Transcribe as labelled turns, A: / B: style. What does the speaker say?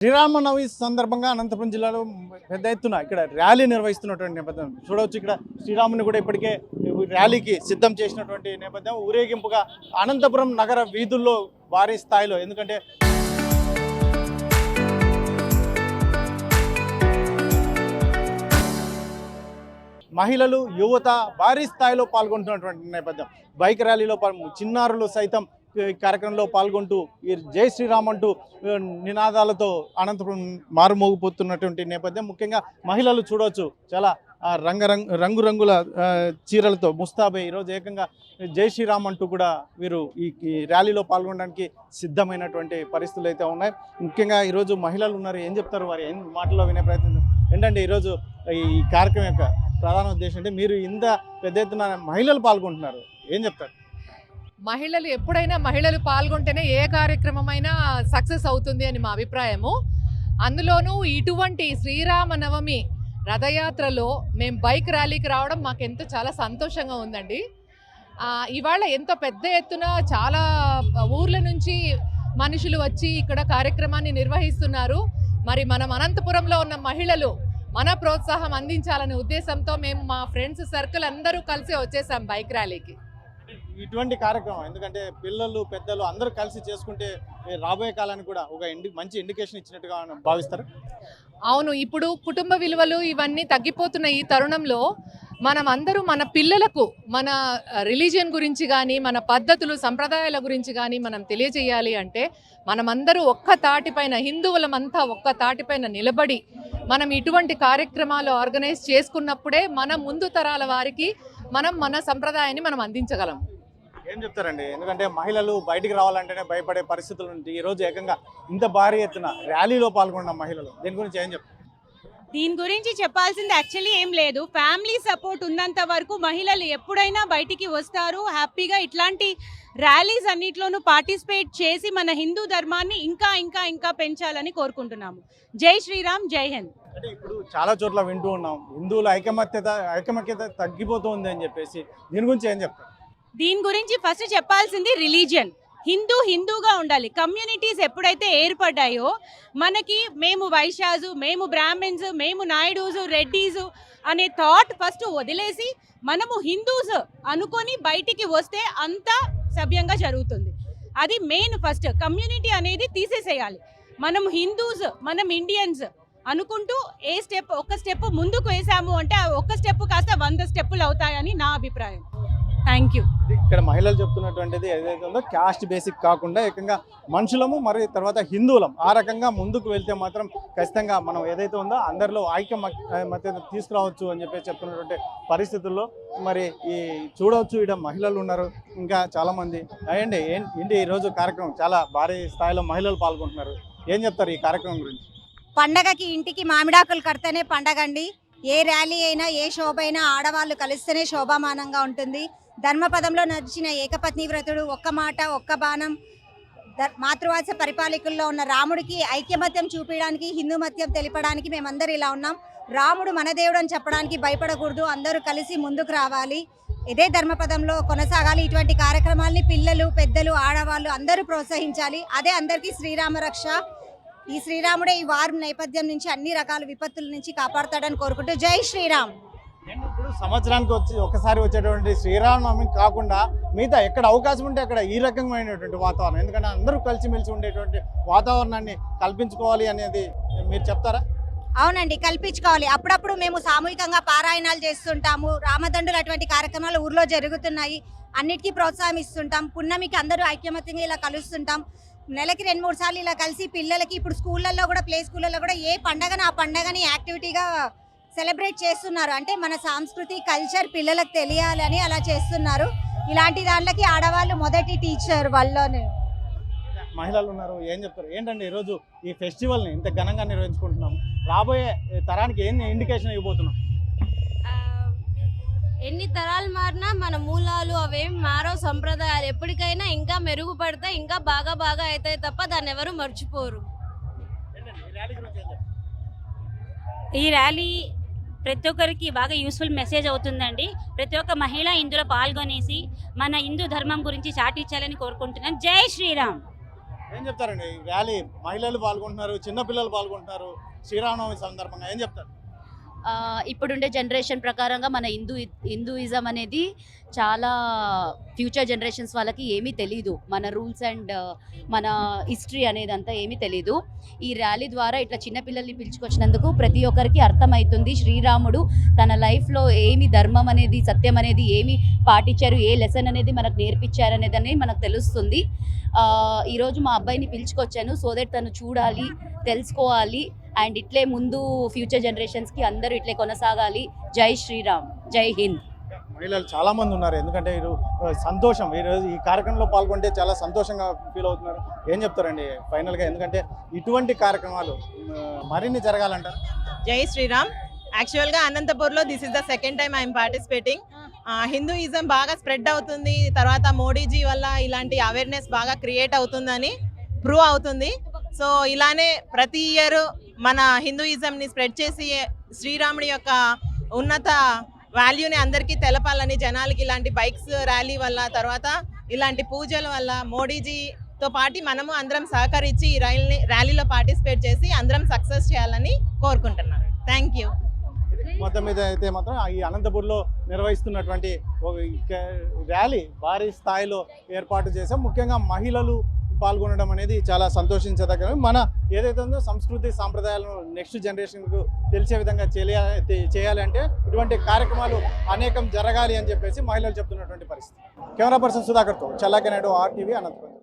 A: శ్రీరామనవమి సందర్భంగా అనంతపురం జిల్లాలో పెద్ద ఎత్తున ఇక్కడ ర్యాలీ నిర్వహిస్తున్నటువంటి నేపథ్యం చూడవచ్చు. ఇక్కడ శ్రీరాముని కూడా ఇప్పటికే ర్యాలీకి సిద్ధం చేసినటువంటి నేపథ్యం. ఊరేగింపుగా అనంతపురం నగర వీధుల్లో భారీ స్థాయిలో, ఎందుకంటే మహిళలు యువత భారీ స్థాయిలో పాల్గొంటున్నటువంటి నేపథ్యం. బైక్ ర్యాలీలో చిన్నారులు సైతం ఈ కార్యక్రమంలో పాల్గొంటూ ఈ జై శ్రీరామ్ అంటూ నినాదాలతో అనంతపురం మారుమోగిపోతున్నటువంటి నేపథ్యం. ముఖ్యంగా మహిళలు చూడవచ్చు, చాలా రంగురంగుల చీరలతో ముస్తాబై ఈరోజు ఏకంగా జై శ్రీరామ్ అంటూ కూడా వీరు ఈ ర్యాలీలో పాల్గొనడానికి సిద్ధమైనటువంటి పరిస్థితులు అయితే ఉన్నాయి. ముఖ్యంగా ఈరోజు మహిళలు ఉన్నారు, ఏం చెప్తారు వారి ఏం మాటల్లో వినే ప్రయత్నం. ఏంటంటే ఈరోజు ఈ కార్యక్రమం యొక్క ప్రధాన ఉద్దేశం అంటే మీరు ఇంత పెద్ద ఎత్తున మహిళలు పాల్గొంటున్నారు, ఏం చెప్తారు?
B: మహిళలు ఎప్పుడైనా మహిళలు పాల్గొంటేనే ఏ కార్యక్రమమైనా సక్సెస్ అవుతుంది అని మా అభిప్రాయము. అందులోనూ ఇటువంటి శ్రీరామనవమి రథయాత్రలో మేము బైక్ ర్యాలీకి రావడం మాకెంతో చాలా సంతోషంగా ఉందండి. ఇవాళ ఎంతో పెద్ద ఎత్తున చాలా ఊర్ల నుంచి మనుషులు వచ్చి ఇక్కడ కార్యక్రమాన్ని నిర్వహిస్తున్నారు. మరి మనం అనంతపురంలో ఉన్న మహిళలు మన ప్రోత్సాహం అందించాలనే ఉద్దేశంతో మేము మా ఫ్రెండ్స్ సర్కిల్ అందరూ కలిసి వచ్చేసాం బైక్ ర్యాలీకి.
A: ఇటువంటి కార్యక్రమం ఎందుకంటే పిల్లలు పెద్దలు అందరూ కలిసి చేసుకుంటే రాబోయే కాలానికి కూడా ఒక మంచి ఇండికేషన్ ఇచ్చినట్టుగా భావిస్తారు.
B: అవును, ఇప్పుడు కుటుంబ విలువలు ఇవన్నీ తగ్గిపోతున్న ఈ తరుణంలో మనం అందరూ మన పిల్లలకు మన రిలీజియన్ గురించి కానీ మన పద్ధతులు సంప్రదాయాల గురించి కానీ మనం తెలియజేయాలి అంటే మనమందరూ ఒక్క తాటిపైన, హిందువులమంతా ఒక్క తాటిపైన నిలబడి మనం ఇటువంటి కార్యక్రమాలు ఆర్గనైజ్ చేసుకున్నప్పుడే మన ముందు తరాల వారికి మనం మన సంప్రదాయాన్ని మనం అందించగలం.
A: ఏం చెప్తారండి? ఎందుకంటే మహిళలు బయటికి రావాలంటేనే భయపడే పరిస్థితుల నుంచి ఈరోజు ఏకంగా ఇంత భారీ ఎత్తున ర్యాలీలో పాల్గొన్న మహిళలు, దీని గురించి ఏం చెప్తారు?
C: దీని గురించి చెప్పాల్సింది యాక్చువల్లీ ఏం లేదు. ఫ్యామిలీ సపోర్ట్ ఉన్నంత వరకు మహిళలు ఎప్పుడైనా బయటికి వస్తారు. హ్యాపీగా ఇట్లాంటి ర్యాలీస్ అన్నిట్లోనూ పార్టిసిపేట్ చేసి మన హిందూ ధర్మాన్ని ఇంకా ఇంకా ఇంకా పెంచాలని కోరుకుంటున్నాము. జై శ్రీరామ్, జై హింద్.
A: అంటే ఇప్పుడు చాలా చోట్ల వింటూ ఉన్నాం, హిందువుల ఐకమత్యత తగ్గిపోతుంది అని చెప్పేసి, దీని గురించి ఏం చెప్తారు?
C: దీని గురించి ఫస్ట్ చెప్పాల్సింది రిలీజియన్. హిందూగా ఉండాలి. కమ్యూనిటీస్ ఎప్పుడైతే ఏర్పడ్డాయో మనకి మేము వైశ్యాసు, మేము బ్రాహ్మిన్స్, మేము నాయుడూసు, రెడ్డీసు అనే థాట్ ఫస్ట్ వదిలేసి మనము హిందూస్ అనుకొని బయటికి వస్తే అంతా సభ్యంగా జరుగుతుంది. అది మెయిన్. ఫస్ట్ కమ్యూనిటీ అనేది తీసేసేయాలి. మనం హిందూస్, మనం ఇండియన్స్ అనుకుంటూ ఒక స్టెప్ ముందుకు వేసాము అంటే ఆ ఒక్క స్టెప్ కాస్త 100 స్టెప్పులు అవుతాయని నా అభిప్రాయం. Thank you.
A: ఇక్కడ మహిళలు చెప్తున్నటువంటిది ఏదైతే ఉందో క్యాస్ట్ బేసిక్ కాకుండా ఏకంగా మనుషులము మరి తర్వాత హిందువులం ఆ రకంగా ముందుకు వెళ్తే మాత్రం ఖచ్చితంగా మనం ఏదైతే ఉందో అందరిలో ఐకమత్యత తీసుకురావచ్చు అని చెప్పి చెప్తున్నటువంటి పరిస్థితుల్లో మరి ఈ చూడవచ్చు, ఇక్కడ మహిళలు ఉన్నారు, ఇంకా చాలామంది. అయ్యండి ఏంటి ఈరోజు కార్యక్రమం చాలా భారీ స్థాయిలో మహిళలు పాల్గొంటున్నారు, ఏం చెప్తారు ఈ కార్యక్రమం గురించి?
D: పండగకి ఇంటికి మామిడాకులు కడితేనే పండగ అండి. ఏ ర్యాలీ అయినా ఏ శోభ అయినా ఆడవాళ్ళు కలిస్తేనే శోభామానంగా ఉంటుంది. ధర్మపదంలో నడిచిన ఏకపత్ని వ్రతుడు, ఒక్క మాట ఒక్క బాణం, మాతృవాత్స పరిపాలకుల్లో ఉన్న రాముడికి ఐక్యమత్యం చూపించడానికి, హిందూమత్యం తెలపడానికి మేమందరూ ఇలా ఉన్నాం. రాముడు మన దేవుడు అని చెప్పడానికి భయపడకూడదు, అందరూ కలిసి ముందుకు రావాలి, ఇదే ధర్మపదంలో కొనసాగాలి. ఇటువంటి కార్యక్రమాల్ని పిల్లలు, పెద్దలు, ఆడవాళ్ళు అందరూ ప్రోత్సహించాలి. అదే అందరికీ శ్రీరామ రక్ష. ఈ శ్రీరాముడే ఈ వారం నేపథ్యం నుంచి అన్ని రకాల విపత్తుల నుంచి కాపాడుతాడని కోరుకుంటూ జై శ్రీరామ్.
A: ఇప్పుడు సంవత్సరానికి ఒకసారి వచ్చేటువంటి శ్రీరామనవమి కాకుండా మిగతా ఎక్కడ అవకాశం ఉంటే అక్కడ ఈ రకమైనటువంటి వాతావరణం, ఎందుకంటే అందరూ కలిసిమెలిసి ఉండేటువంటి వాతావరణాన్ని కల్పించుకోవాలి అనేది మీరు చెప్తారా?
D: అవునండి, కల్పించుకోవాలి. అప్పుడప్పుడు మేము సామూహికంగా పారాయణాలు చేస్తుంటాము, రామదండులు అటువంటి కార్యక్రమాలు ఊర్లో జరుగుతున్నాయి, అన్నిటికీ ప్రోత్సాహం ఇస్తుంటాం. పున్నమికి అందరూ ఐక్యమత్యంగా ఇలా కలుస్తుంటాం. నెలకి 2-3 సార్లు ఇలా కలిసి పిల్లలకి ఇప్పుడు స్కూళ్ళల్లో కూడా, ప్లే స్కూళ్ళల్లో కూడా ఏ పండగని ఆ పండగని యాక్టివిటీగా సెలబ్రేట్ చేస్తున్నారు. అంటే మన సంస్కృతి కల్చర్ పిల్లలకు తెలియాలని అలా చేస్తున్నారు. ఇలాంటి దాంట్లోకి ఆడవాళ్ళు మొదటి టీచర్ వాళ్ళనే.
A: మహిళలు ఉన్నారు, ఏం చెప్తారు? ఏంటంటే ఈరోజు ఈ ఫెస్టివల్ని ఇంత ఘనంగా నిర్వహించుకుంటున్నాం, రాబోయే తరానికి ఏం ఇండికేషన్ ఇవ్వబోతున్నాం?
E: ఎన్ని తరాలు మారినా మన మూలాలు అవేం మారో, సంప్రదాయాలు ఎప్పటికైనా ఇంకా మెరుగుపడతాయి, ఇంకా బాగా అవుతాయి తప్ప దాన్ని ఎవరు మర్చిపోరు.
F: ఈ ర్యాలీ ప్రతి ఒక్కరికి బాగా యూస్ఫుల్ మెసేజ్ అవుతుందండి. ప్రతి ఒక్క మహిళ ఇందులో పాల్గొనేసి మన హిందూ ధర్మం గురించి చాటించాలని కోరుకుంటున్నాను. జై శ్రీరామ్.
A: ఏం చెప్తారండి ఈ ర్యాలీ మహిళలు పాల్గొంటున్నారు, చిన్నపిల్లలు పాల్గొంటున్నారు, శ్రీరామనవమి సందర్భంగా ఏం చెప్తారు?
G: ఇప్పుడుండే జనరేషన్ ప్రకారంగా మన హిందూయిజం అనేది చాలా ఫ్యూచర్ జనరేషన్స్ వాళ్ళకి ఏమీ తెలీదు. మన రూల్స్ అండ్ మన హిస్టరీ అనేది అంతా ఏమీ తెలీదు. ఈ ర్యాలీ ద్వారా ఇట్లా చిన్నపిల్లల్ని పిలుచుకొచ్చినందుకు ప్రతి ఒక్కరికి అర్థమవుతుంది శ్రీరాముడు తన లైఫ్లో ఏమి ధర్మం అనేది, సత్యం అనేది ఏమి పాటించారు, ఏ లెసన్ అనేది మనకు నేర్పించారు అనేది మనకు తెలుస్తుంది. ఈరోజు మా అబ్బాయిని పిలుచుకొచ్చాను సో దట్ తను చూడాలి, తెలుసుకోవాలి అండ్ ఇట్లే ముందు ఫ్యూచర్ జనరేషన్స్కి అందరూ ఇట్లే కొనసాగాలి. జై శ్రీరామ్, జై హింద్.
A: మహిళలు చాలా మంది ఉన్నారు, ఎందుకంటే సంతోషం ఈరోజు ఈ కార్యక్రమంలో పాల్గొంటే చాలా సంతోషంగా ఫీల్ అవుతున్నారు. ఏం చెప్తారండి ఫైనల్గా, ఎందుకంటే ఇటువంటి కార్యక్రమాలు మరిన్ని జరగాలంటారు?
H: జై శ్రీరామ్. యాక్చువల్గా అనంతపూర్లో this is the second time I'm participating. Hinduism బాగా స్ప్రెడ్ అవుతుంది, తర్వాత మోడీజీ వల్ల ఇలాంటి అవేర్నెస్ బాగా క్రియేట్ అవుతుందని ప్రూవ్ అవుతుంది. సో ఇలానే ప్రతి ఇయర్ మన హిందూయిజంని స్ప్రెడ్ చేసి శ్రీరాముడి యొక్క ఉన్నత వాల్యూని అందరికీ తెలపాలని జనాలకి ఇలాంటి బైక్స్ ర్యాలీ వల్ల, తర్వాత ఇలాంటి పూజల వల్ల మోడీజీతో పాటు మనము అందరం సహకరించి ఈ ర్యాలీలో పార్టిసిపేట్ చేసి అందరం సక్సెస్ చేయాలని కోరుకుంటున్నాను. Thank you.
A: మొత్తం మీద అయితే మాత్రం ఈ అనంతపూర్లో నిర్వహిస్తున్నటువంటి ర్యాలీ భారీ స్థాయిలో ఏర్పాటు చేసాం. ముఖ్యంగా మహిళలు పాల్గొనడం అనేది చాలా సంతోషించదగ్గ. మన ఏదైతే ఉందో సంస్కృతి సాంప్రదాయాలను నెక్స్ట్ జనరేషన్కు తెలిసే విధంగా చేయాలి అంటే ఇటువంటి కార్యక్రమాలు అనేకం జరగాలి అని చెప్పేసి మహిళలు చెప్తున్నటువంటి పరిస్థితి. కెమెరా పర్సన్ సుధాకర్తో చల్లాకి నాయుడు, RTV, అనంతపురం.